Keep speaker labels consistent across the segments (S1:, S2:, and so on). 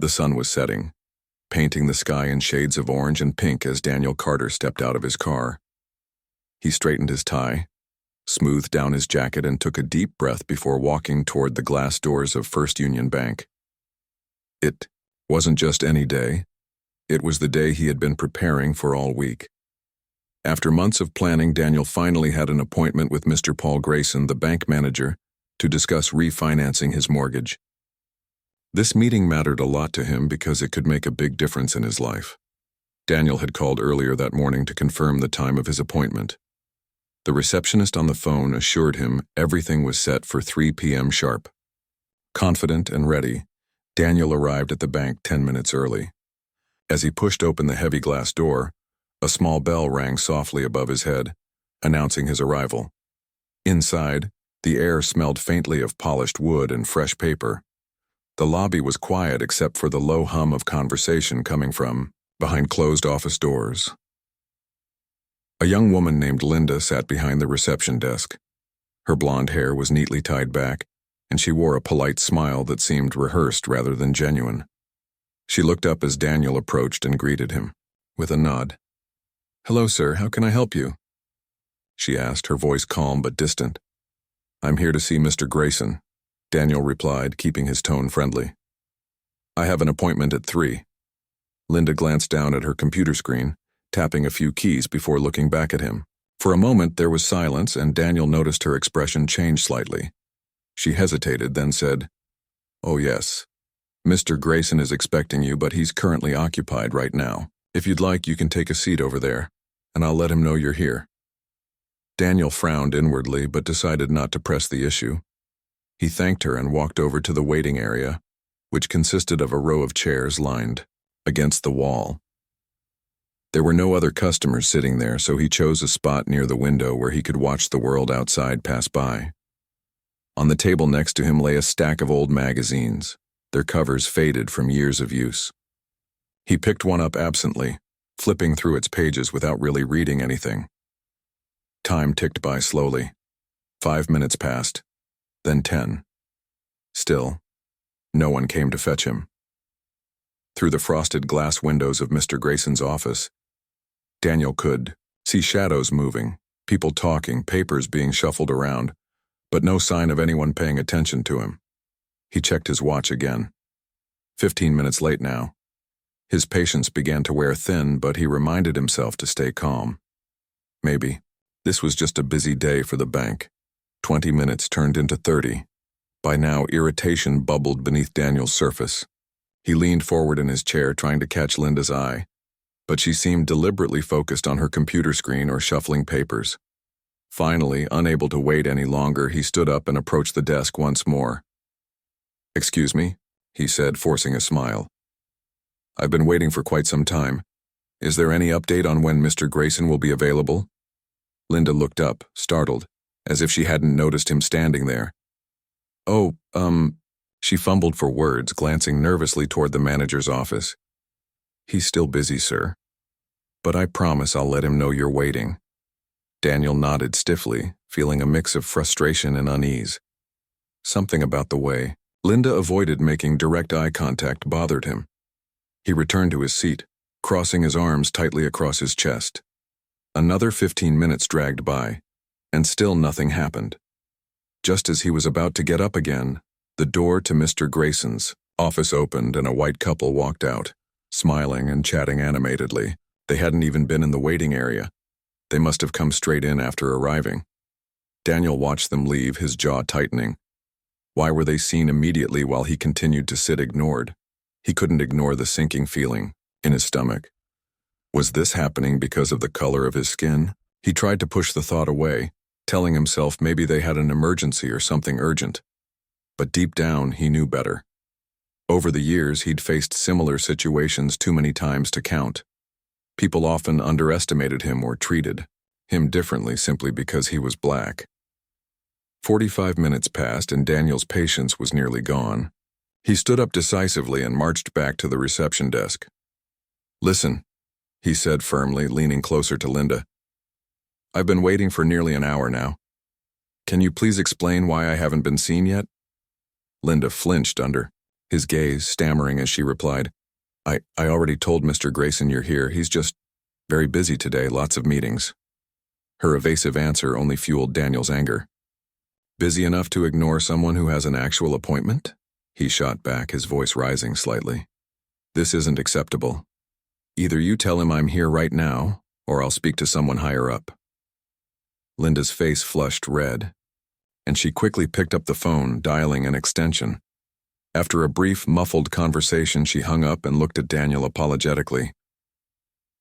S1: The sun was setting, painting the sky in shades of orange and pink as Daniel Carter stepped out of his car. He straightened his tie, smoothed down his jacket, and took a deep breath before walking toward the glass doors of First Union Bank. It wasn't just any day. It was the day he had been preparing for all week. After months of planning, Daniel finally had an appointment with Mr. Paul Grayson, the bank manager, to discuss refinancing his mortgage. This meeting mattered a lot to him because it could make a big difference in his life. Daniel had called earlier that morning to confirm the time of his appointment. The receptionist on the phone assured him everything was set for 3 p.m. sharp. Confident and ready, Daniel arrived at the bank 10 minutes early. As he pushed open the heavy glass door, a small bell rang softly above his head, announcing his arrival. Inside, the air smelled faintly of polished wood and fresh paper. The lobby was quiet except for the low hum of conversation coming from behind closed office doors. A young woman named Linda sat behind the reception desk. Her blonde hair was neatly tied back, and she wore a polite smile that seemed rehearsed rather than genuine. She looked up as Daniel approached and greeted him, with a nod. "Hello, sir, how can I help you?" she asked, her voice calm but distant. "I'm here to see Mr. Grayson," Daniel replied, keeping his tone friendly. "I have an appointment at 3. Linda glanced down at her computer screen, tapping a few keys before looking back at him. For a moment there was silence, and Daniel noticed her expression change slightly. She hesitated, then said, "Oh yes. Mr. Grayson is expecting you, but he's currently occupied right now. If you'd like, you can take a seat over there, and I'll let him know you're here." Daniel frowned inwardly, but decided not to press the issue. He thanked her and walked over to the waiting area, which consisted of a row of chairs lined against the wall. There were no other customers sitting there, so he chose a spot near the window where he could watch the world outside pass by. On the table next to him lay a stack of old magazines, their covers faded from years of use. He picked one up absently, flipping through its pages without really reading anything. Time ticked by slowly. 5 minutes passed, then 10. Still, no one came to fetch him. Through the frosted glass windows of Mr. Grayson's office, Daniel could see shadows moving, people talking, papers being shuffled around, but no sign of anyone paying attention to him. He checked his watch again. 15 minutes late now. His patience began to wear thin, but he reminded himself to stay calm. Maybe this was just a busy day for the bank. 20 minutes turned into 30. By now, irritation bubbled beneath Daniel's surface. He leaned forward in his chair, trying to catch Linda's eye, but she seemed deliberately focused on her computer screen or shuffling papers. Finally, unable to wait any longer, he stood up and approached the desk once more. "Excuse me," he said, forcing a smile. "I've been waiting for quite some time. Is there any update on when Mr. Grayson will be available?" Linda looked up, startled, as if she hadn't noticed him standing there. "Oh, She fumbled for words, glancing nervously toward the manager's office. "He's still busy, sir. But I promise I'll let him know you're waiting." Daniel nodded stiffly, feeling a mix of frustration and unease. Something about the way Linda avoided making direct eye contact bothered him. He returned to his seat, crossing his arms tightly across his chest. Another 15 minutes dragged by, and still nothing happened. Just as he was about to get up again, the door to Mr. Grayson's office opened and a white couple walked out, smiling and chatting animatedly. They hadn't even been in the waiting area. They must have come straight in after arriving. Daniel watched them leave, his jaw tightening. Why were they seen immediately while he continued to sit ignored? He couldn't ignore the sinking feeling in his stomach. Was this happening because of the color of his skin? He tried to push the thought away, telling himself maybe they had an emergency or something urgent. But deep down, he knew better. Over the years, he'd faced similar situations too many times to count. People often underestimated him or treated him differently simply because he was black. 45 minutes passed and Daniel's patience was nearly gone. He stood up decisively and marched back to the reception desk. "Listen," he said firmly, leaning closer to Linda. "I've been waiting for nearly an hour now. Can you please explain why I haven't been seen yet?" Linda flinched under his gaze stammering as she replied, I already told Mr. Grayson you're here. He's just very busy today, lots of meetings. Her evasive answer only fueled Daniel's anger. Busy enough to ignore someone who has an actual appointment? He shot back, his voice rising slightly. This isn't acceptable. Either you tell him I'm here right now, or I'll speak to someone higher up. Linda's face flushed red, and she quickly picked up the phone, dialing an extension. After a brief, muffled conversation, she hung up and looked at Daniel apologetically.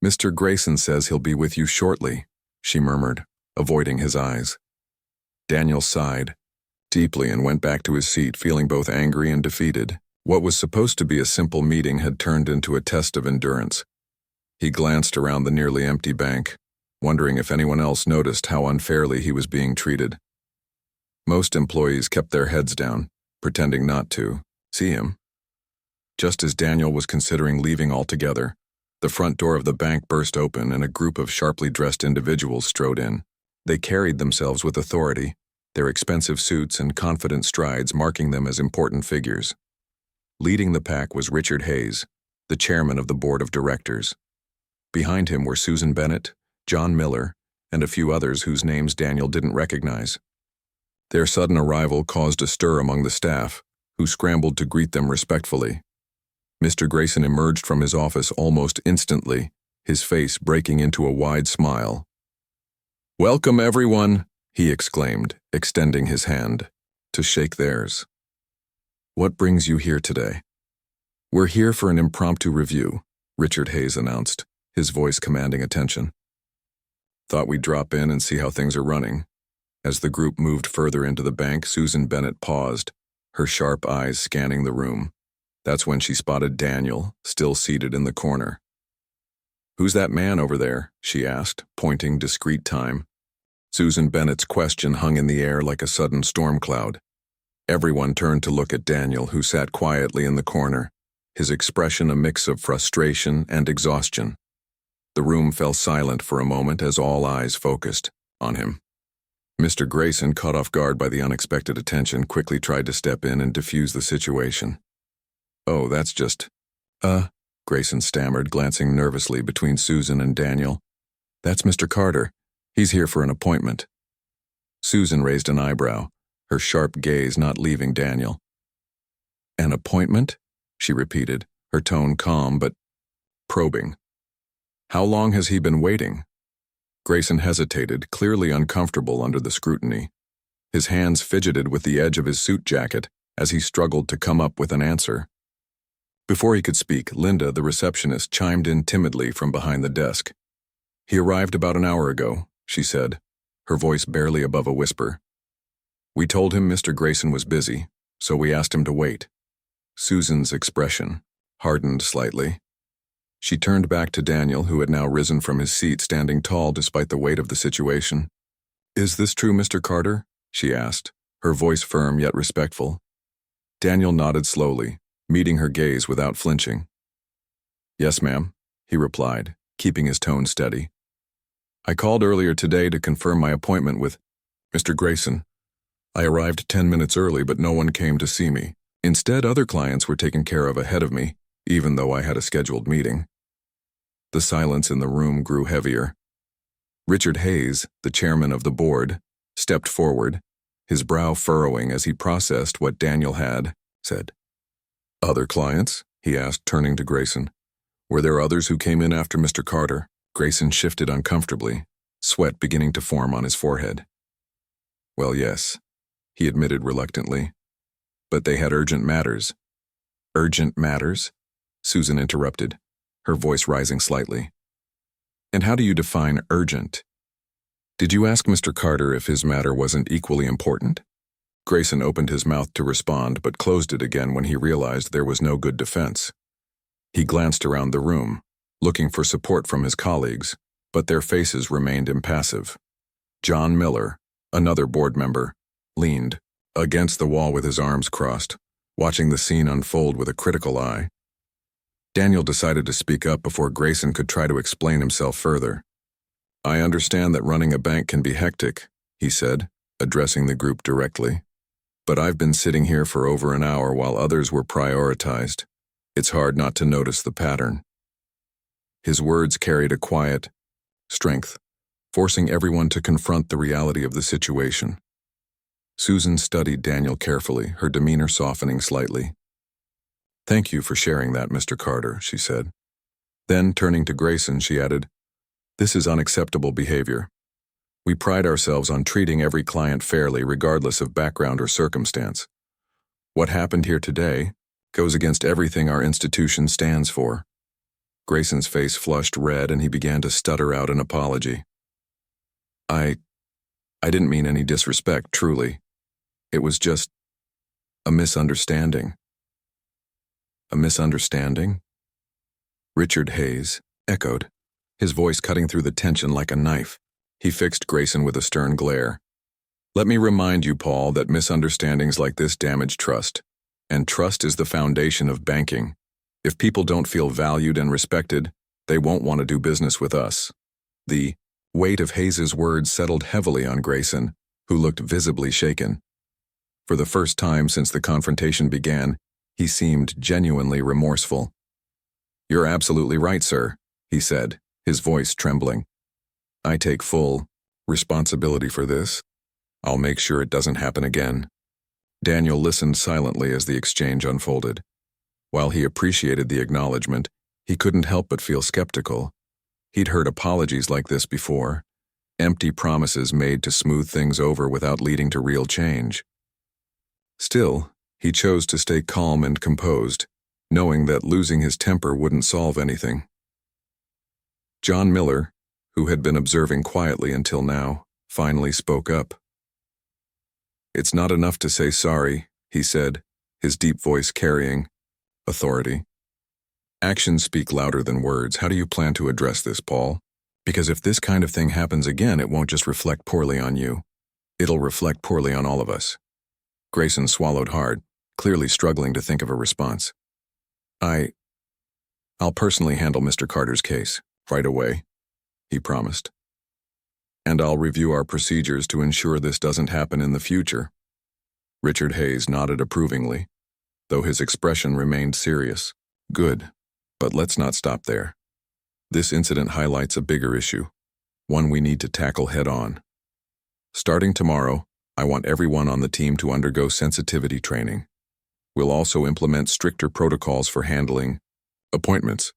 S1: Mr. Grayson says he'll be with you shortly, she murmured, avoiding his eyes. Daniel sighed deeply and went back to his seat, feeling both angry and defeated. What was supposed to be a simple meeting had turned into a test of endurance. He glanced around the nearly empty bank, wondering if anyone else noticed how unfairly he was being treated. Most employees kept their heads down, pretending not to see him. Just as Daniel was considering leaving altogether, the front door of the bank burst open and a group of sharply dressed individuals strode in. They carried themselves with authority, their expensive suits and confident strides marking them as important figures. Leading the pack was Richard Hayes, the chairman of the board of directors. Behind him were Susan Bennett, John Miller, and a few others whose names Daniel didn't recognize. Their sudden arrival caused a stir among the staff, who scrambled to greet them respectfully. Mr. Grayson emerged from his office almost instantly, his face breaking into a wide smile. "Welcome, everyone," he exclaimed, extending his hand to shake theirs. "What brings you here today?" "We're here for an impromptu review," Richard Hayes announced, his voice commanding attention. "Thought we'd drop in and see how things are running." As the group moved further into the bank, Susan Bennett paused, her sharp eyes scanning the room. That's when she spotted Daniel, still seated in the corner. "Who's that man over there?" she asked, pointing discreet time. Susan Bennett's question hung in the air like a sudden storm cloud. Everyone turned to look at Daniel, who sat quietly in the corner, his expression a mix of frustration and exhaustion. The room fell silent for a moment as all eyes focused on him. Mr. Grayson, caught off guard by the unexpected attention, quickly tried to step in and defuse the situation. "Oh, that's just..." Grayson stammered, glancing nervously between Susan and Daniel. "That's Mr. Carter. He's here for an appointment." Susan raised an eyebrow, her sharp gaze not leaving Daniel. "An appointment?" she repeated, her tone calm but probing. "How long has he been waiting?" Grayson hesitated, clearly uncomfortable under the scrutiny. His hands fidgeted with the edge of his suit jacket as he struggled to come up with an answer. Before he could speak, Linda, the receptionist, chimed in timidly from behind the desk. "He arrived about an hour ago," she said, her voice barely above a whisper. "We told him Mr. Grayson was busy, so we asked him to wait." Susan's expression hardened slightly. She turned back to Daniel, who had now risen from his seat, standing tall despite the weight of the situation. "Is this true, Mr. Carter?" she asked, her voice firm yet respectful. Daniel nodded slowly, meeting her gaze without flinching. "Yes, ma'am," he replied, keeping his tone steady. "I called earlier today to confirm my appointment with Mr. Grayson. I arrived 10 minutes early, but no one came to see me. Instead, other clients were taken care of ahead of me, even though I had a scheduled meeting." The silence in the room grew heavier. Richard Hayes, the chairman of the board, stepped forward, his brow furrowing as he processed what Daniel had said. "Other clients?" he asked, turning to Grayson. "Were there others who came in after Mr. Carter?" Grayson shifted uncomfortably, sweat beginning to form on his forehead. "Well, yes," he admitted reluctantly. "But they had urgent matters." "Urgent matters?" Susan interrupted, her voice rising slightly. "And how do you define urgent? Did you ask Mr. Carter if his matter wasn't equally important?" Grayson opened his mouth to respond, but closed it again when he realized there was no good defense. He glanced around the room, looking for support from his colleagues, but their faces remained impassive. John Miller, another board member, leaned against the wall with his arms crossed, watching the scene unfold with a critical eye. Daniel decided to speak up before Grayson could try to explain himself further. "I understand that running a bank can be hectic," he said, addressing the group directly. But I've been sitting here for over an hour while others were prioritized. It's hard not to notice the pattern. His words carried a quiet strength, forcing everyone to confront the reality of the situation. Susan studied Daniel carefully, her demeanor softening slightly. "Thank you for sharing that, Mr. Carter," she said. Then, turning to Grayson, she added, "This is unacceptable behavior. We pride ourselves on treating every client fairly, regardless of background or circumstance. What happened here today goes against everything our institution stands for." Grayson's face flushed red and he began to stutter out an apology. I didn't mean any disrespect, truly. It was just a misunderstanding." "A misunderstanding?" Richard Hayes echoed, his voice cutting through the tension like a knife. He fixed Grayson with a stern glare. "Let me remind you, Paul, that misunderstandings like this damage trust, and trust is the foundation of banking. If people don't feel valued and respected, they won't want to do business with us." The weight of Hayes's words settled heavily on Grayson, who looked visibly shaken. For the first time since the confrontation began, he seemed genuinely remorseful. "You're absolutely right, sir," he said, his voice trembling. "I take full responsibility for this. I'll make sure it doesn't happen again." Daniel listened silently as the exchange unfolded. While he appreciated the acknowledgement, he couldn't help but feel skeptical. He'd heard apologies like this before, empty promises made to smooth things over without leading to real change. Still, he chose to stay calm and composed, knowing that losing his temper wouldn't solve anything. John Miller, who had been observing quietly until now, finally spoke up. "It's not enough to say sorry," he said, his deep voice carrying authority. "Actions speak louder than words. How do you plan to address this, Paul? Because if this kind of thing happens again, it won't just reflect poorly on you. It'll reflect poorly on all of us." Grayson swallowed hard, clearly struggling to think of a response. I'll personally handle Mr. Carter's case, right away," he promised. "And I'll review our procedures to ensure this doesn't happen in the future." Richard Hayes nodded approvingly, though his expression remained serious. "Good, but let's not stop there. This incident highlights a bigger issue, one we need to tackle head-on. Starting tomorrow, I want everyone on the team to undergo sensitivity training. We'll also implement stricter protocols for handling appointments.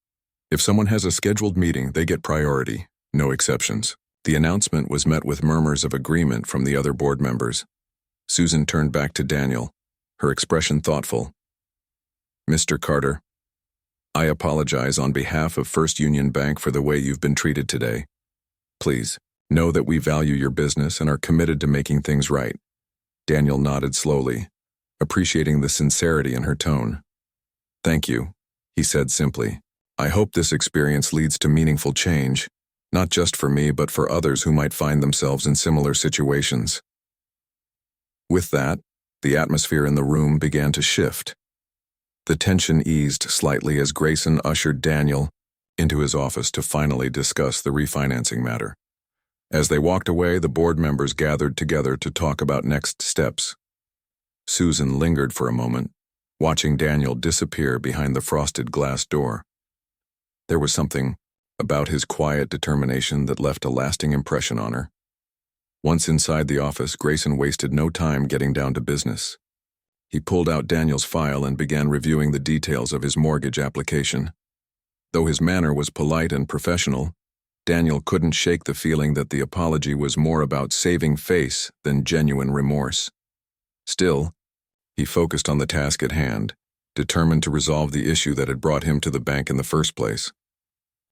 S1: If someone has a scheduled meeting, they get priority, no exceptions." The announcement was met with murmurs of agreement from the other board members. Susan turned back to Daniel, her expression thoughtful. "Mr. Carter, I apologize on behalf of First Union Bank for the way you've been treated today. Please, know that we value your business and are committed to making things right." Daniel nodded slowly, appreciating the sincerity in her tone. "Thank you," he said simply. "I hope this experience leads to meaningful change, not just for me but for others who might find themselves in similar situations." With that, the atmosphere in the room began to shift. The tension eased slightly as Grayson ushered Daniel into his office to finally discuss the refinancing matter. As they walked away, the board members gathered together to talk about next steps. Susan lingered for a moment, watching Daniel disappear behind the frosted glass door. There was something about his quiet determination that left a lasting impression on her. Once inside the office, Grayson wasted no time getting down to business. He pulled out Daniel's file and began reviewing the details of his mortgage application. Though his manner was polite and professional, Daniel couldn't shake the feeling that the apology was more about saving face than genuine remorse. Still, he focused on the task at hand, determined to resolve the issue that had brought him to the bank in the first place.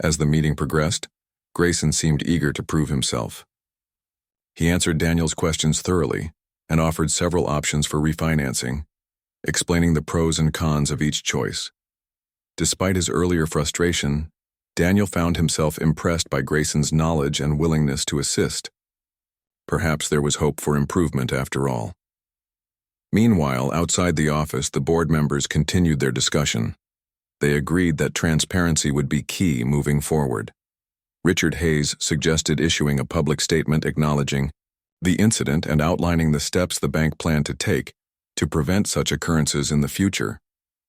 S1: As the meeting progressed, Grayson seemed eager to prove himself. He answered Daniel's questions thoroughly and offered several options for refinancing, explaining the pros and cons of each choice. Despite his earlier frustration, Daniel found himself impressed by Grayson's knowledge and willingness to assist. Perhaps there was hope for improvement after all. Meanwhile, outside the office, the board members continued their discussion. They agreed that transparency would be key moving forward. Richard Hayes suggested issuing a public statement acknowledging the incident and outlining the steps the bank planned to take to prevent such occurrences in the future.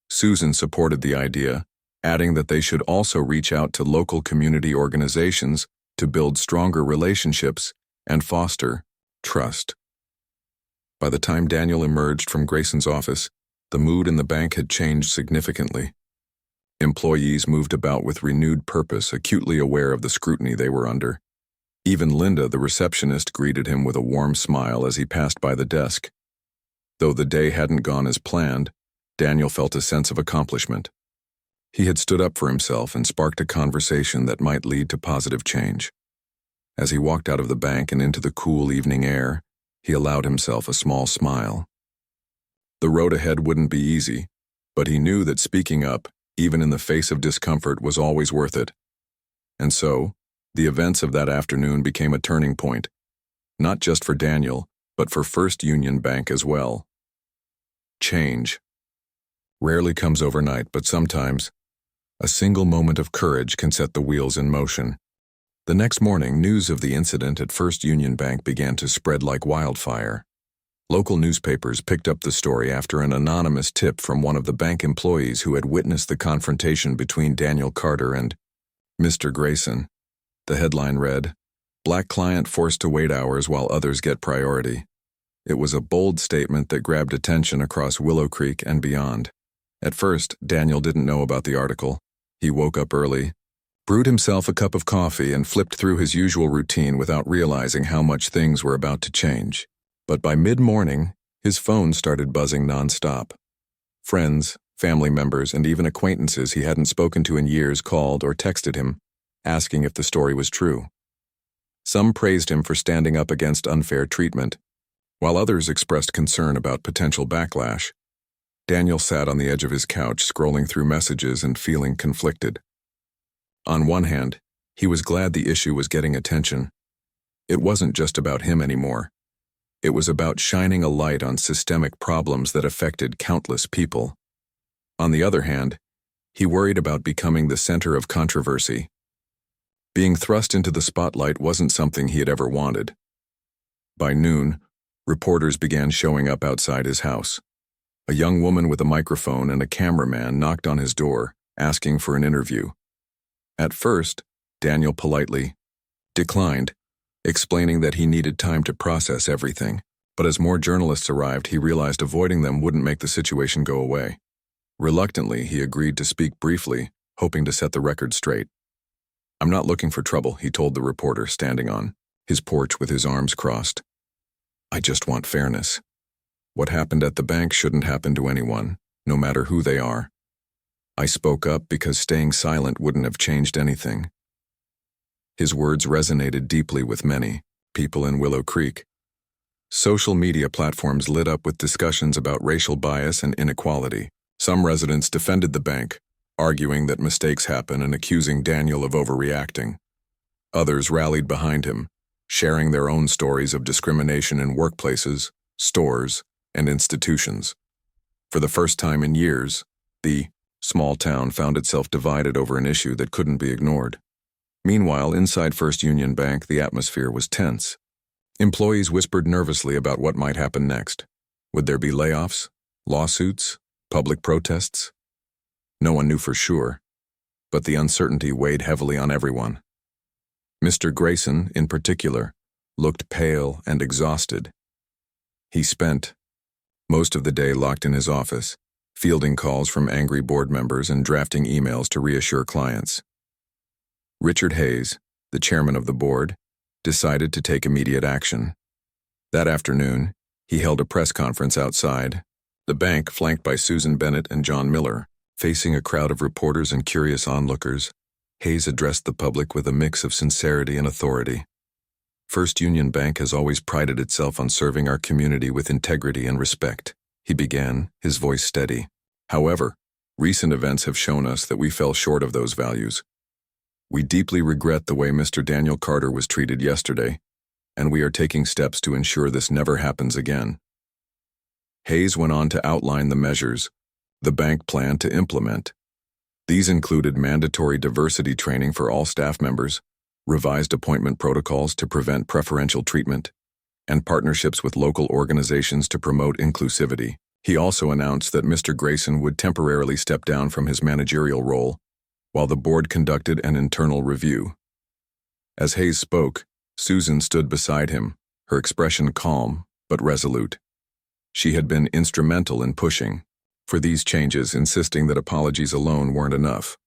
S1: Susan supported the idea, adding that they should also reach out to local community organizations to build stronger relationships and foster trust. By the time Daniel emerged from Grayson's office, the mood in the bank had changed significantly. Employees moved about with renewed purpose, acutely aware of the scrutiny they were under. Even Linda, the receptionist, greeted him with a warm smile as he passed by the desk. Though the day hadn't gone as planned, Daniel felt a sense of accomplishment. He had stood up for himself and sparked a conversation that might lead to positive change. As he walked out of the bank and into the cool evening air, he allowed himself a small smile. The road ahead wouldn't be easy, but he knew that speaking up, even in the face of discomfort, was always worth it. And so, the events of that afternoon became a turning point, not just for Daniel, but for First Union Bank as well. Change rarely comes overnight, but sometimes, a single moment of courage can set the wheels in motion. The next morning, news of the incident at First Union Bank began to spread like wildfire. Local newspapers picked up the story after an anonymous tip from one of the bank employees who had witnessed the confrontation between Daniel Carter and Mr. Grayson. The headline read, "Black client forced to wait hours while others get priority." It was a bold statement that grabbed attention across Willow Creek and beyond. At first, Daniel didn't know about the article. He woke up early, brewed himself a cup of coffee, and flipped through his usual routine without realizing how much things were about to change. But by mid-morning, his phone started buzzing nonstop. Friends, family members, and even acquaintances he hadn't spoken to in years called or texted him, asking if the story was true. Some praised him for standing up against unfair treatment, while others expressed concern about potential backlash. Daniel sat on the edge of his couch, scrolling through messages and feeling conflicted. On one hand, he was glad the issue was getting attention. It wasn't just about him anymore. It was about shining a light on systemic problems that affected countless people. On the other hand, he worried about becoming the center of controversy. Being thrust into the spotlight wasn't something he had ever wanted. By noon, reporters began showing up outside his house. A young woman with a microphone and a cameraman knocked on his door, asking for an interview. At first, Daniel politely declined, explaining that he needed time to process everything. But as more journalists arrived, he realized avoiding them wouldn't make the situation go away. Reluctantly, he agreed to speak briefly, hoping to set the record straight. "I'm not looking for trouble," he told the reporter, standing on his porch with his arms crossed. "I just want fairness. What happened at the bank shouldn't happen to anyone, no matter who they are. I spoke up because staying silent wouldn't have changed anything." His words resonated deeply with many people in Willow Creek. Social media platforms lit up with discussions about racial bias and inequality. Some residents defended the bank, arguing that mistakes happen and accusing Daniel of overreacting. Others rallied behind him, sharing their own stories of discrimination in workplaces, stores, and institutions. For the first time in years, the small town found itself divided over an issue that couldn't be ignored. Meanwhile, inside First Union Bank, the atmosphere was tense. Employees whispered nervously about what might happen next. Would there be layoffs, lawsuits, public protests? No one knew for sure, but the uncertainty weighed heavily on everyone. Mr. Grayson, in particular, looked pale and exhausted. He spent most of the day locked in his office, fielding calls from angry board members and drafting emails to reassure clients. Richard Hayes, the chairman of the board, decided to take immediate action. That afternoon, he held a press conference outside the bank, flanked by Susan Bennett and John Miller. Facing a crowd of reporters and curious onlookers, Hayes addressed the public with a mix of sincerity and authority. First Union Bank has always prided itself on serving our community with integrity and respect, he began, his voice steady. However, recent events have shown us that we fell short of those values. We deeply regret the way Mr. Daniel Carter was treated yesterday, and we are taking steps to ensure this never happens again. Hayes went on to outline the measures the bank planned to implement. These included mandatory diversity training for all staff members, revised appointment protocols to prevent preferential treatment, and partnerships with local organizations to promote inclusivity. He also announced that Mr. Grayson would temporarily step down from his managerial role, while the board conducted an internal review. As Hayes spoke, Susan stood beside him, her expression calm but resolute. She had been instrumental in pushing for these changes, insisting that apologies alone weren't enough.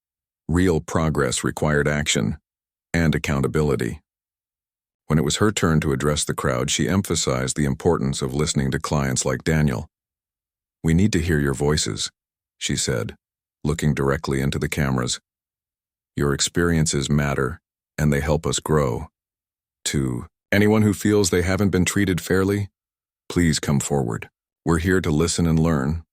S1: Real progress required action and accountability. When it was her turn to address the crowd, she emphasized the importance of listening to clients like Daniel. "We need to hear your voices," she said, looking directly into the cameras. "Your experiences matter, and they help us grow. To anyone who feels they haven't been treated fairly, please come forward. We're here to listen and learn."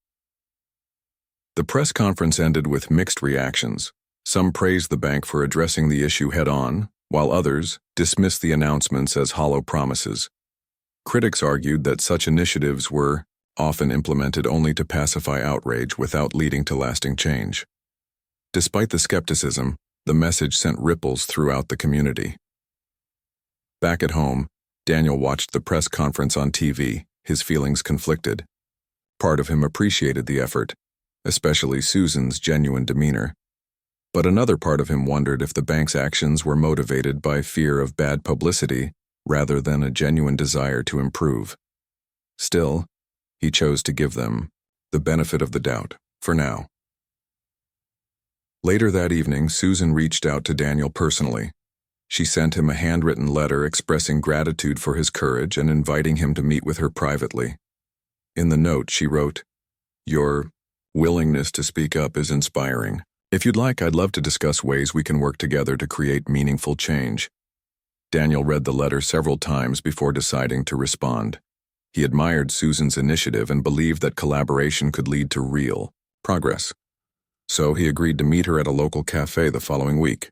S1: The press conference ended with mixed reactions. Some praised the bank for addressing the issue head-on, while others dismissed the announcements as hollow promises. Critics argued that such initiatives were often implemented only to pacify outrage without leading to lasting change. Despite the skepticism, the message sent ripples throughout the community. Back at home, Daniel watched the press conference on TV, his feelings conflicted. Part of him appreciated the effort, especially Susan's genuine demeanor. But another part of him wondered if the bank's actions were motivated by fear of bad publicity rather than a genuine desire to improve. Still, he chose to give them the benefit of the doubt, for now. Later that evening, Susan reached out to Daniel personally. She sent him a handwritten letter expressing gratitude for his courage and inviting him to meet with her privately. In the note, she wrote, "Your willingness to speak up is inspiring. If you'd like, I'd love to discuss ways we can work together to create meaningful change." Daniel read the letter several times before deciding to respond. He admired Susan's initiative and believed that collaboration could lead to real progress. So he agreed to meet her at a local cafe the following week.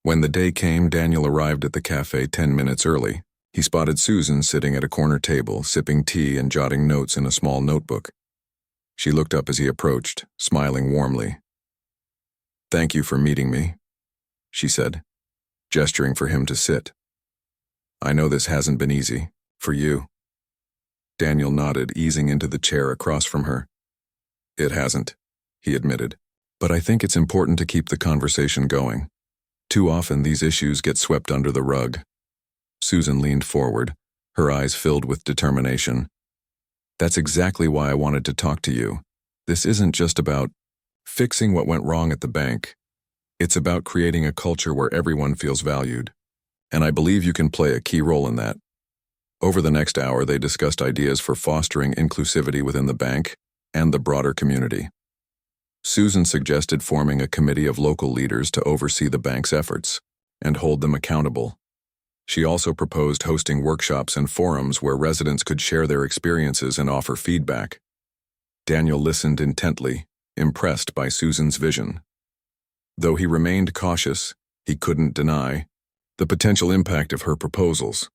S1: When the day came, Daniel arrived at the cafe 10 minutes early. He spotted Susan sitting at a corner table, sipping tea and jotting notes in a small notebook. She looked up as he approached, smiling warmly. "Thank you for meeting me," she said, gesturing for him to sit. "I know this hasn't been easy, for you." Daniel nodded, easing into the chair across from her. "It hasn't," he admitted, "but I think it's important to keep the conversation going. Too often these issues get swept under the rug." Susan leaned forward, her eyes filled with determination. "That's exactly why I wanted to talk to you. This isn't just about fixing what went wrong at the bank. It's about creating a culture where everyone feels valued. And I believe you can play a key role in that." Over the next hour, they discussed ideas for fostering inclusivity within the bank and the broader community. Susan suggested forming a committee of local leaders to oversee the bank's efforts and hold them accountable. She also proposed hosting workshops and forums where residents could share their experiences and offer feedback. Daniel listened intently, impressed by Susan's vision. Though he remained cautious, he couldn't deny the potential impact of her proposals.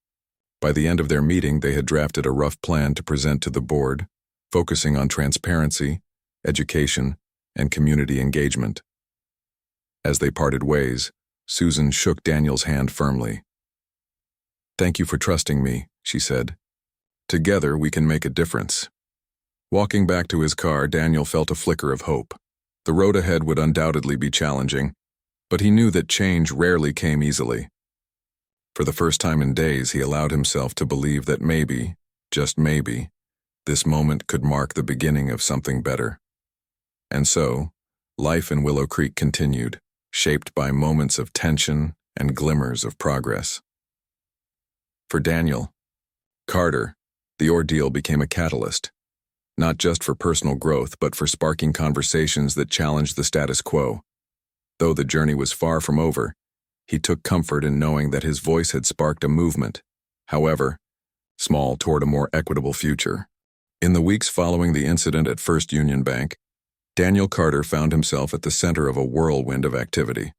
S1: By the end of their meeting, they had drafted a rough plan to present to the board, focusing on transparency, education, and community engagement. As they parted ways, Susan shook Daniel's hand firmly. "Thank you for trusting me," she said. "Together we can make a difference." Walking back to his car, Daniel felt a flicker of hope. The road ahead would undoubtedly be challenging, but he knew that change rarely came easily. For the first time in days, he allowed himself to believe that maybe, just maybe, this moment could mark the beginning of something better. And so, life in Willow Creek continued, shaped by moments of tension and glimmers of progress. For Daniel Carter, the ordeal became a catalyst, not just for personal growth but for sparking conversations that challenged the status quo. Though the journey was far from over, he took comfort in knowing that his voice had sparked a movement, however small, toward a more equitable future. In the weeks following the incident at First Union Bank, Daniel Carter found himself at the center of a whirlwind of activity.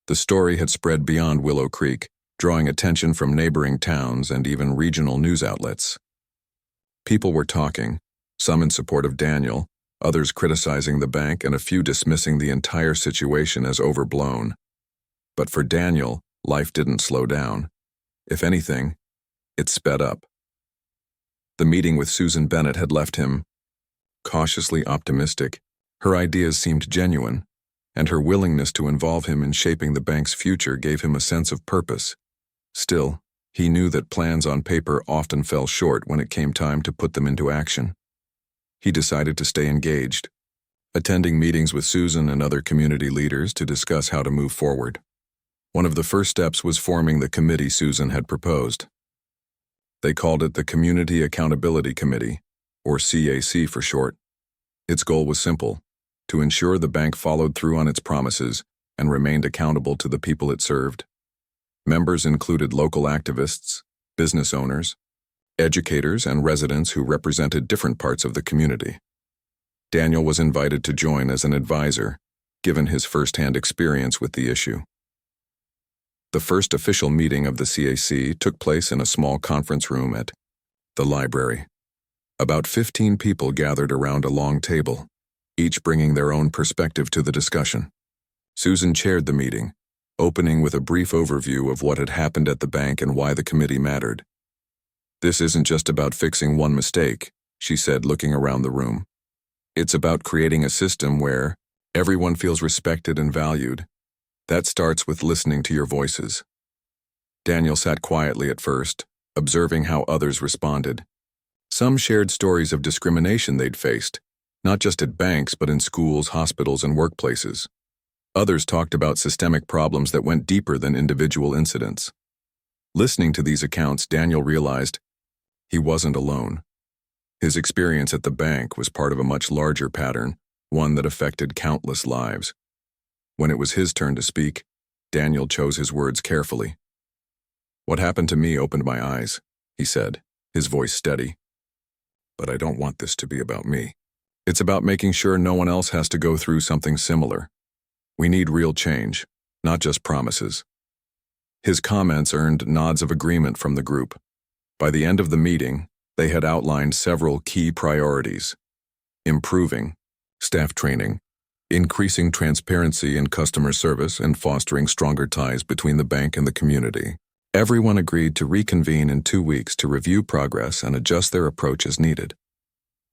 S1: The story had spread beyond Willow Creek, drawing attention from neighboring towns and even regional news outlets. People were talking, some in support of Daniel, others criticizing the bank, and a few dismissing the entire situation as overblown. But for Daniel, life didn't slow down. If anything, it sped up. The meeting with Susan Bennett had left him Cautiously optimistic, her ideas seemed genuine, and her willingness to involve him in shaping the bank's future gave him a sense of purpose. Still, he knew that plans on paper often fell short when it came time to put them into action. He decided to stay engaged, attending meetings with Susan and other community leaders to discuss how to move forward. One of the first steps was forming the committee Susan had proposed. They called it the Community Accountability Committee, or CAC for short. Its goal was simple: to ensure the bank followed through on its promises and remained accountable to the people it served. Members included local activists, business owners, educators, and residents who represented different parts of the community. Daniel was invited to join as an advisor, given his first-hand experience with the issue. The first official meeting of the CAC took place in a small conference room at the library. About 15 people gathered around a long table, each bringing their own perspective to the discussion. Susan chaired the meeting, opening with a brief overview of what had happened at the bank and why the committee mattered. "This isn't just about fixing one mistake," she said, looking around the room. "It's about creating a system where everyone feels respected and valued. That starts with listening to your voices." Daniel sat quietly at first, observing how others responded. Some shared stories of discrimination they'd faced, not just at banks but in schools, hospitals, and workplaces. Others talked about systemic problems that went deeper than individual incidents. Listening to these accounts, Daniel realized he wasn't alone. His experience at the bank was part of a much larger pattern, one that affected countless lives. When it was his turn to speak, Daniel chose his words carefully. "What happened to me opened my eyes," he said, his voice steady. "But I don't want this to be about me. It's about making sure no one else has to go through something similar. We need real change, not just promises." His comments earned nods of agreement from the group. By the end of the meeting, they had outlined several key priorities: improving staff training, increasing transparency in customer service, and fostering stronger ties between the bank and the community. Everyone agreed to reconvene in 2 weeks to review progress and adjust their approach as needed.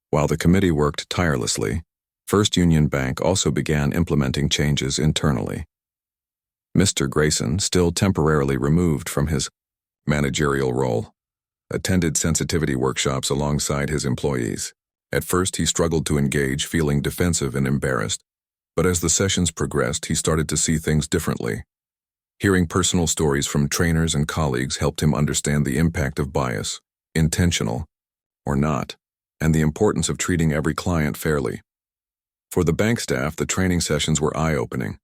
S1: While the committee worked tirelessly, First Union Bank also began implementing changes internally. Mr. Grayson, still temporarily removed from his managerial role, attended sensitivity workshops alongside his employees. At first, he struggled to engage, feeling defensive and embarrassed. But as the sessions progressed, he started to see things differently. Hearing personal stories from trainers and colleagues helped him understand the impact of bias, intentional or not, and the importance of treating every client fairly. For the bank staff, the training sessions were eye-opening.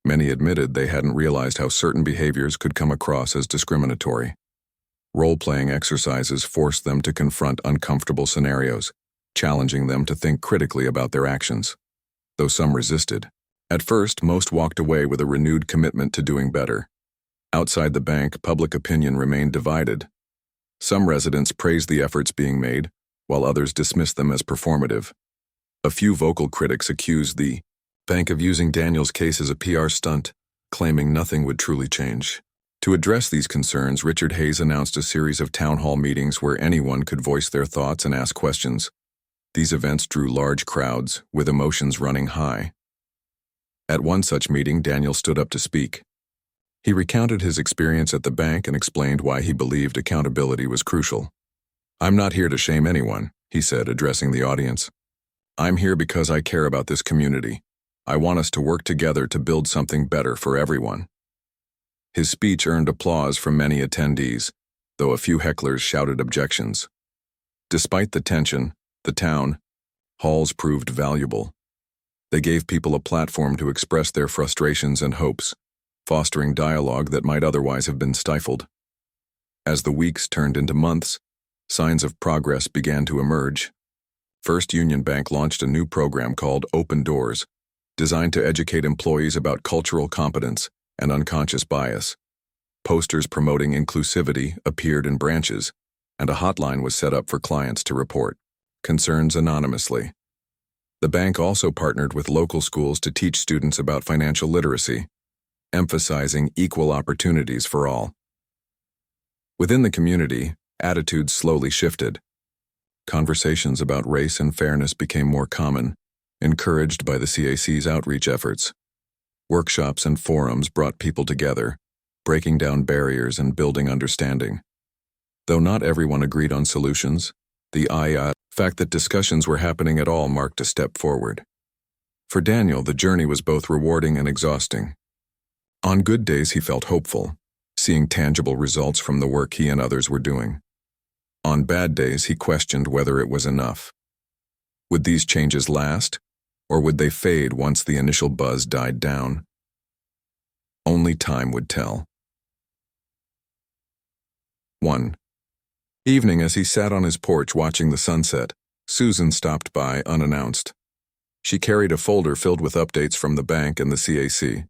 S1: Many admitted they hadn't realized how certain behaviors could come across as discriminatory. Role-playing exercises forced them to confront uncomfortable scenarios, challenging them to think critically about their actions. Though some resisted, at first most walked away with a renewed commitment to doing better. Outside the bank, public opinion remained divided. Some residents praised the efforts being made, while others dismissed them as performative. A few vocal critics accused the bank of using Daniel's case as a PR stunt, claiming nothing would truly change. To address these concerns, Richard Hayes announced a series of town hall meetings where anyone could voice their thoughts and ask questions. These events drew large crowds, with emotions running high. At one such meeting, Daniel stood up to speak. He recounted his experience at the bank and explained why he believed accountability was crucial. "I'm not here to shame anyone," he said, addressing the audience. "I'm here because I care about this community. I want us to work together to build something better for everyone." His speech earned applause from many attendees, though a few hecklers shouted objections. Despite the tension, the town halls proved valuable. They gave people a platform to express their frustrations and hopes, fostering dialogue that might otherwise have been stifled. As the weeks turned into months, signs of progress began to emerge. First Union Bank launched a new program called Open Doors, designed to educate employees about cultural competence and unconscious bias. Posters promoting inclusivity appeared in branches, and a hotline was set up for clients to report concerns anonymously. The bank also partnered with local schools to teach students about financial literacy, emphasizing equal opportunities for all. Within the community, attitudes slowly shifted. Conversations about race and fairness became more common, encouraged by the CAC's outreach efforts. Workshops and forums brought people together, breaking down barriers and building understanding. Though not everyone agreed on solutions, the fact that discussions were happening at all marked a step forward. For Daniel, the journey was both rewarding and exhausting. On good days, he felt hopeful, seeing tangible results from the work he and others were doing. On bad days, he questioned whether it was enough. Would these changes last, or would they fade once the initial buzz died down? Only time would tell. 1. Evening, as he sat on his porch watching the sunset, Susan stopped by unannounced. She carried a folder filled with updates from the bank and the CAC.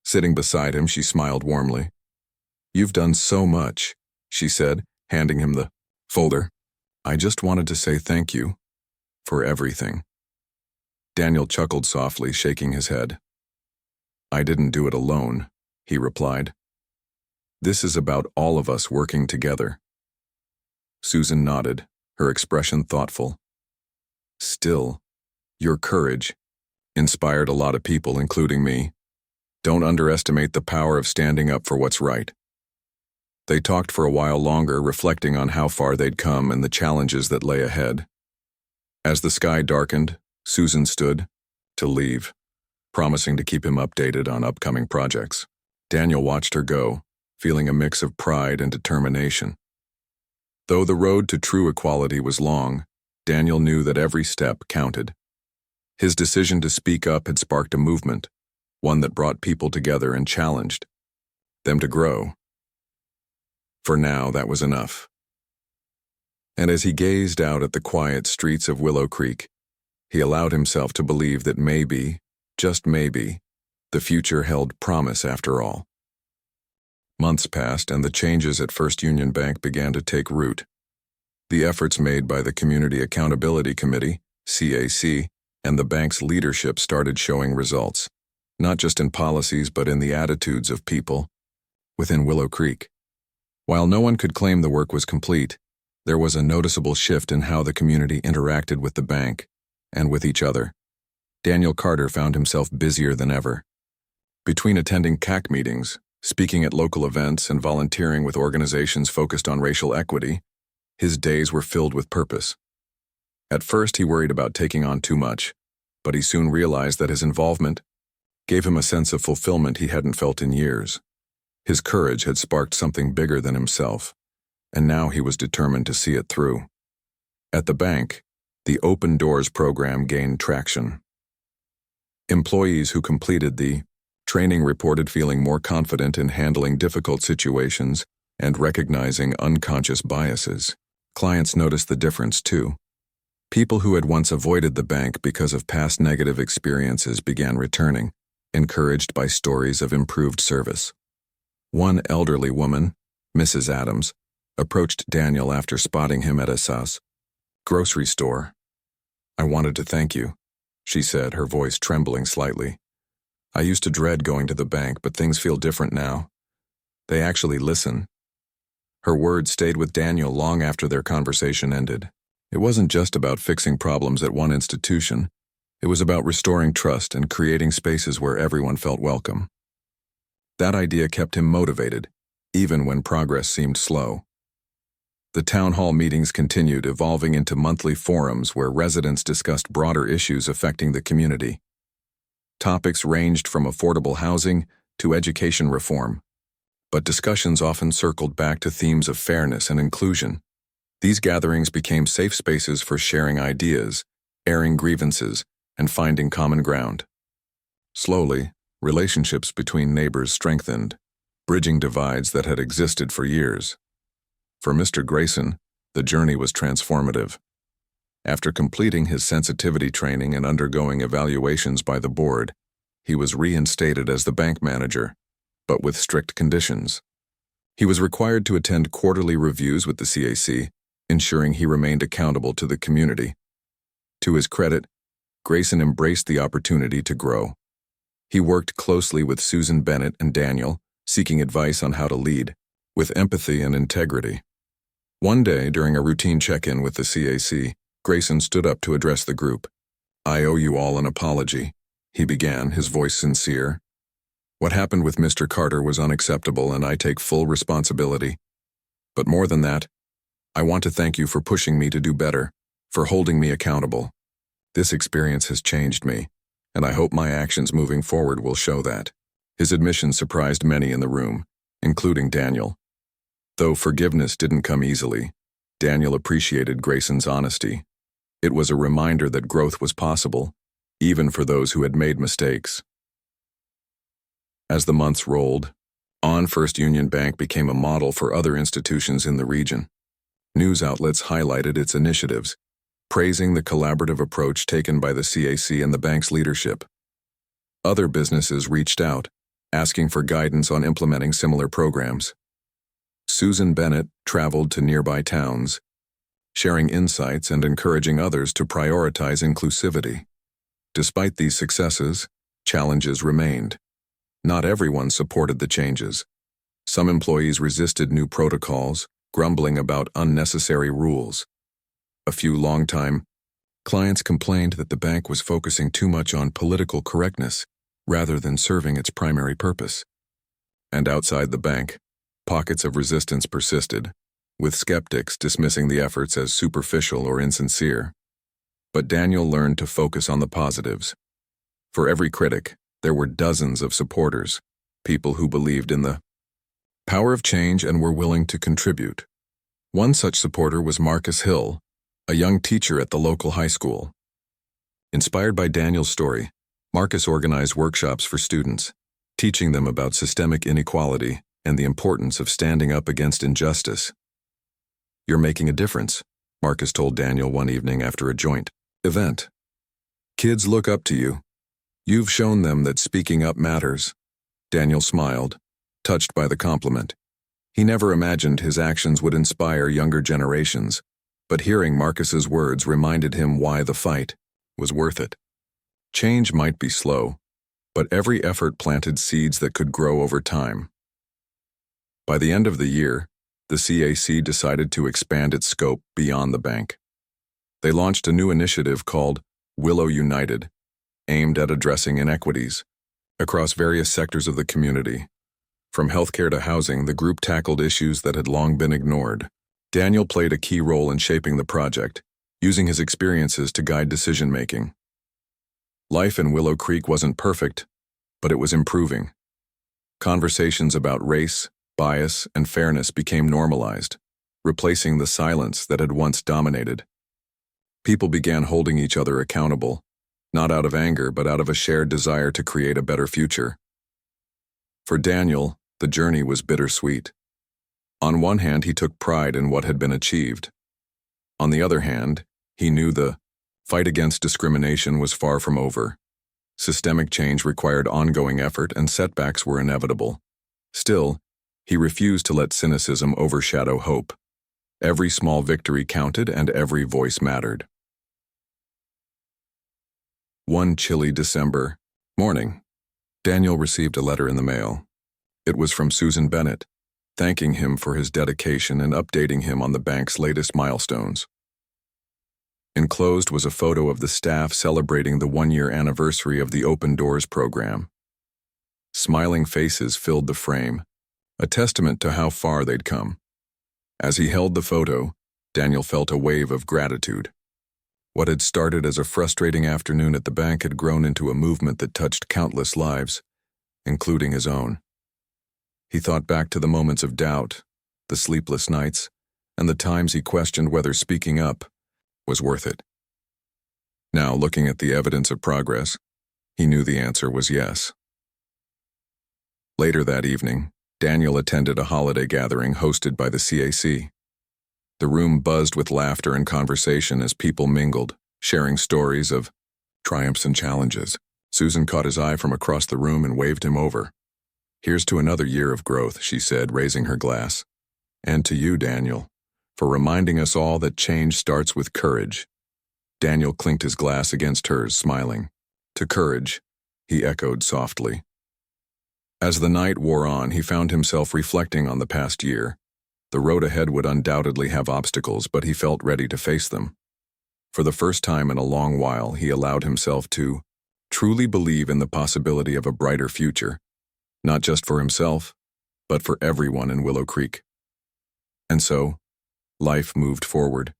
S1: Sitting beside him, she smiled warmly. "You've done so much," she said, handing him the folder. "I just wanted to say thank you for everything." Daniel chuckled softly, shaking his head. "I didn't do it alone," he replied. "This is about all of us working together." Susan nodded, her expression thoughtful. "Still, your courage inspired a lot of people, including me. Don't underestimate the power of standing up for what's right." They talked for a while longer, reflecting on how far they'd come and the challenges that lay ahead. As the sky darkened, Susan stood to leave, promising to keep him updated on upcoming projects. Daniel watched her go, feeling a mix of pride and determination. Though the road to true equality was long, Daniel knew that every step counted. His decision to speak up had sparked a movement, one that brought people together and challenged them to grow. For now, that was enough. And as he gazed out at the quiet streets of Willow Creek, he allowed himself to believe that maybe, just maybe, the future held promise after all. Months passed and the changes at First Union Bank began to take root. The efforts made by the Community Accountability Committee, CAC, and the bank's leadership started showing results, not just in policies but in the attitudes of people within Willow Creek. While no one could claim the work was complete, there was a noticeable shift in how the community interacted with the bank and with each other. Daniel Carter found himself busier than ever. Between attending CAC meetings, speaking at local events, and volunteering with organizations focused on racial equity, his days were filled with purpose. At first, he worried about taking on too much, but he soon realized that his involvement gave him a sense of fulfillment he hadn't felt in years. His courage had sparked something bigger than himself, and now he was determined to see it through. At the bank, the Open Doors program gained traction. Employees who completed the training reported feeling more confident in handling difficult situations and recognizing unconscious biases. Clients noticed the difference too. People who had once avoided the bank because of past negative experiences began returning, encouraged by stories of improved service. One elderly woman, Mrs. Adams, approached Daniel after spotting him at a grocery store. "I wanted to thank you," she said, her voice trembling slightly. "I used to dread going to the bank, but things feel different now. They actually listen." Her words stayed with Daniel long after their conversation ended. It wasn't just about fixing problems at one institution. It was about restoring trust and creating spaces where everyone felt welcome. That idea kept him motivated, even when progress seemed slow. The town hall meetings continued, evolving into monthly forums where residents discussed broader issues affecting the community. Topics ranged from affordable housing to education reform, but discussions often circled back to themes of fairness and inclusion. These gatherings became safe spaces for sharing ideas, airing grievances, and finding common ground. Slowly, relationships between neighbors strengthened, bridging divides that had existed for years. For Mr. Grayson, the journey was transformative. After completing his sensitivity training and undergoing evaluations by the board, he was reinstated as the bank manager, but with strict conditions. He was required to attend quarterly reviews with the CAC, ensuring he remained accountable to the community. To his credit, Grayson embraced the opportunity to grow. He worked closely with Susan Bennett and Daniel, seeking advice on how to lead, with empathy and integrity. One day, during a routine check-in with the CAC, Grayson stood up to address the group. "I owe you all an apology," he began, his voice sincere. "What happened with Mr. Carter was unacceptable, and I take full responsibility. But more than that, I want to thank you for pushing me to do better, for holding me accountable. This experience has changed me, and I hope my actions moving forward will show that." His admission surprised many in the room, including Daniel. Though forgiveness didn't come easily, Daniel appreciated Grayson's honesty. It was a reminder that growth was possible, even for those who had made mistakes. As the months rolled on, First Union Bank became a model for other institutions in the region. News outlets highlighted its initiatives, praising the collaborative approach taken by the CAC and the bank's leadership. Other businesses reached out, asking for guidance on implementing similar programs. Susan Bennett traveled to nearby towns, sharing insights and encouraging others to prioritize inclusivity. Despite these successes, challenges remained. Not everyone supported the changes. Some employees resisted new protocols, grumbling about unnecessary rules. A few longtime clients complained that the bank was focusing too much on political correctness rather than serving its primary purpose. And outside the bank, pockets of resistance persisted, with skeptics dismissing the efforts as superficial or insincere. But Daniel learned to focus on the positives. For every critic, there were dozens of supporters, people who believed in the power of change and were willing to contribute. One such supporter was Marcus Hill, a young teacher at the local high school. Inspired by Daniel's story, Marcus organized workshops for students, teaching them about systemic inequality and the importance of standing up against injustice. "You're making a difference," Marcus told Daniel one evening after a joint event. "Kids look up to you. You've shown them that speaking up matters." Daniel smiled, touched by the compliment. He never imagined his actions would inspire younger generations, but hearing Marcus's words reminded him why the fight was worth it. Change might be slow, but every effort planted seeds that could grow over time. By the end of the year, the CAC decided to expand its scope beyond the bank. They launched a new initiative called Willow United, aimed at addressing inequities across various sectors of the community. From healthcare to housing, the group tackled issues that had long been ignored. Daniel played a key role in shaping the project, using his experiences to guide decision-making. Life in Willow Creek wasn't perfect, but it was improving. Conversations about race, bias, and fairness became normalized, replacing the silence that had once dominated. People began holding each other accountable, not out of anger but out of a shared desire to create a better future. For Daniel, the journey was bittersweet. On one hand, he took pride in what had been achieved. On the other hand, he knew the fight against discrimination was far from over. Systemic change required ongoing effort, and setbacks were inevitable. Still, he refused to let cynicism overshadow hope. Every small victory counted, and every voice mattered. One chilly December morning, Daniel received a letter in the mail. It was from Susan Bennett, thanking him for his dedication and updating him on the bank's latest milestones. Enclosed was a photo of the staff celebrating the one-year anniversary of the Open Doors program. Smiling faces filled the frame, a testament to how far they'd come. As he held the photo, Daniel felt a wave of gratitude. What had started as a frustrating afternoon at the bank had grown into a movement that touched countless lives, including his own. He thought back to the moments of doubt, the sleepless nights, and the times he questioned whether speaking up was worth it. Now, looking at the evidence of progress, he knew the answer was yes. Later that evening, Daniel attended a holiday gathering hosted by the CAC. The room buzzed with laughter and conversation as people mingled, sharing stories of triumphs and challenges. Susan caught his eye from across the room and waved him over. "Here's to another year of growth," she said, raising her glass. "And to you, Daniel, for reminding us all that change starts with courage." Daniel clinked his glass against hers, smiling. "To courage," he echoed softly. As the night wore on, he found himself reflecting on the past year. The road ahead would undoubtedly have obstacles, but he felt ready to face them. For the first time in a long while, he allowed himself to truly believe in the possibility of a brighter future, not just for himself, but for everyone in Willow Creek. And so, life moved forward,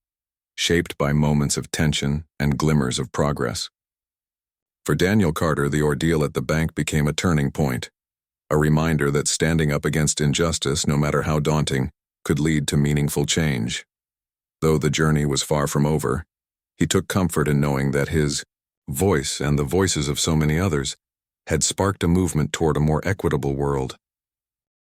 S1: shaped by moments of tension and glimmers of progress. For Daniel Carter, the ordeal at the bank became a turning point, a reminder that standing up against injustice, no matter how daunting, could lead to meaningful change. Though the journey was far from over, he took comfort in knowing that his voice and the voices of so many others had sparked a movement toward a more equitable world.